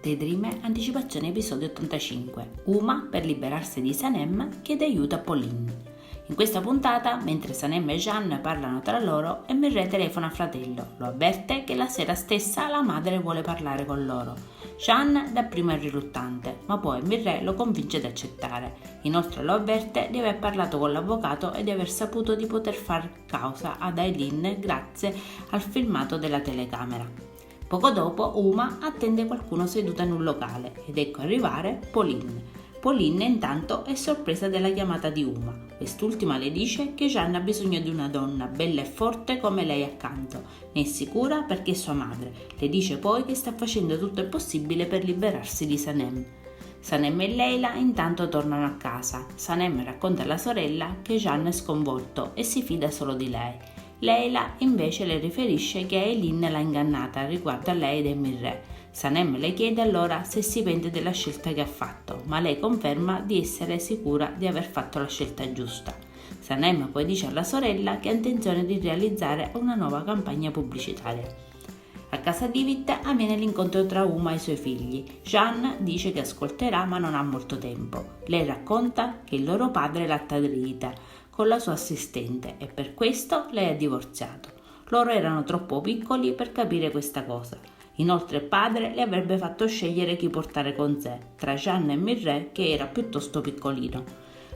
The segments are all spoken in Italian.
Daydream, anticipazione episodio 85. Uma, per liberarsi di Sanem, chiede aiuto a Pauline. In questa puntata, mentre Sanem e Jeanne parlano tra loro, Emirè telefona al fratello. Lo avverte che la sera stessa la madre vuole parlare con loro. Jeanne dapprima è riluttante, ma poi Emirè lo convince ad accettare. Inoltre lo avverte di aver parlato con l'avvocato e di aver saputo di poter far causa ad Aileen grazie al filmato della telecamera. Poco dopo Uma attende qualcuno seduta in un locale ed ecco arrivare Pauline. Pauline intanto è sorpresa dalla chiamata di Uma. Quest'ultima le dice che Jeanne ha bisogno di una donna bella e forte come lei accanto. Ne è sicura perché è sua madre. Le dice poi che sta facendo tutto il possibile per liberarsi di Sanem. Sanem e Leila intanto tornano a casa. Sanem racconta alla sorella che Jeanne è sconvolto e si fida solo di lei. Leila invece le riferisce che Aileen l'ha ingannata riguardo a lei ed Emirè. Sanem le chiede allora se si pente della scelta che ha fatto, ma lei conferma di essere sicura di aver fatto la scelta giusta. Sanem poi dice alla sorella che ha intenzione di realizzare una nuova campagna pubblicitaria. A casa di Vit avviene l'incontro tra Uma e i suoi figli. Jeanne dice che ascolterà ma non ha molto tempo. Lei racconta che il loro padre l'ha tradita con la sua assistente e per questo lei ha divorziato. Loro erano troppo piccoli per capire questa cosa. Inoltre il padre le avrebbe fatto scegliere chi portare con sé, tra Jeanne e Emirè che era piuttosto piccolino.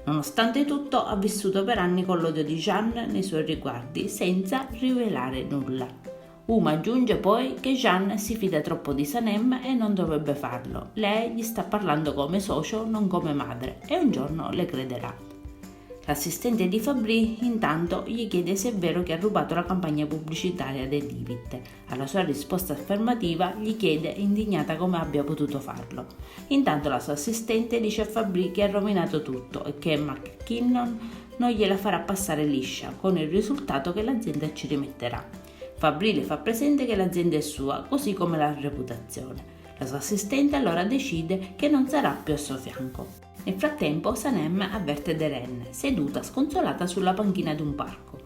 Nonostante tutto ha vissuto per anni con l'odio di Jeanne nei suoi riguardi senza rivelare nulla. Uma aggiunge poi che Jeanne si fida troppo di Sanem e non dovrebbe farlo. Lei gli sta parlando come socio, non come madre, e un giorno le crederà. L'assistente di Fabri intanto gli chiede se è vero che ha rubato la campagna pubblicitaria dei Divit. Alla sua risposta affermativa gli chiede indignata come abbia potuto farlo. Intanto la sua assistente dice a Fabri che ha rovinato tutto e che McKinnon non gliela farà passare liscia, con il risultato che l'azienda ci rimetterà. Fabri le fa presente che l'azienda è sua, così come la reputazione. La sua assistente allora decide che non sarà più a suo fianco. Nel frattempo Sanem avverte Deren, seduta sconsolata sulla panchina di un parco,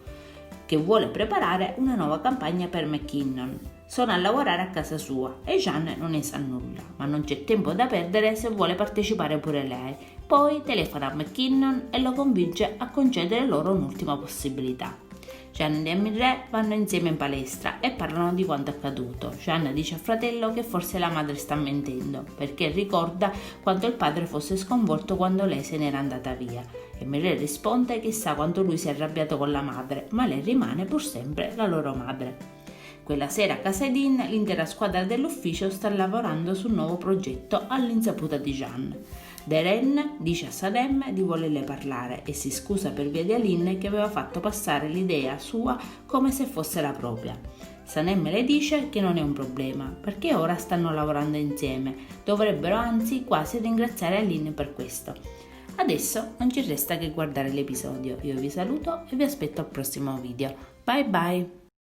che vuole preparare una nuova campagna per McKinnon. Sono a lavorare a casa sua e Jeanne non ne sa nulla, ma non c'è tempo da perdere se vuole partecipare pure lei. Poi telefona a McKinnon e lo convince a concedere loro un'ultima possibilità. Jeanne e Emirè vanno insieme in palestra e parlano di quanto accaduto. Jeanne dice al fratello che forse la madre sta mentendo, perché ricorda quanto il padre fosse sconvolto quando lei se n'era andata via. Emirè risponde che sa quanto lui si è arrabbiato con la madre, ma lei rimane pur sempre la loro madre. Quella sera a casa di Dean l'intera squadra dell'ufficio sta lavorando su un nuovo progetto all'insaputa di Jeanne. Deren dice a Sanem di volerle parlare e si scusa per via di Aileen che aveva fatto passare l'idea sua come se fosse la propria. Sanem le dice che non è un problema perché ora stanno lavorando insieme, dovrebbero anzi quasi ringraziare Aileen per questo. Adesso non ci resta che guardare l'episodio, io vi saluto e vi aspetto al prossimo video. Bye bye!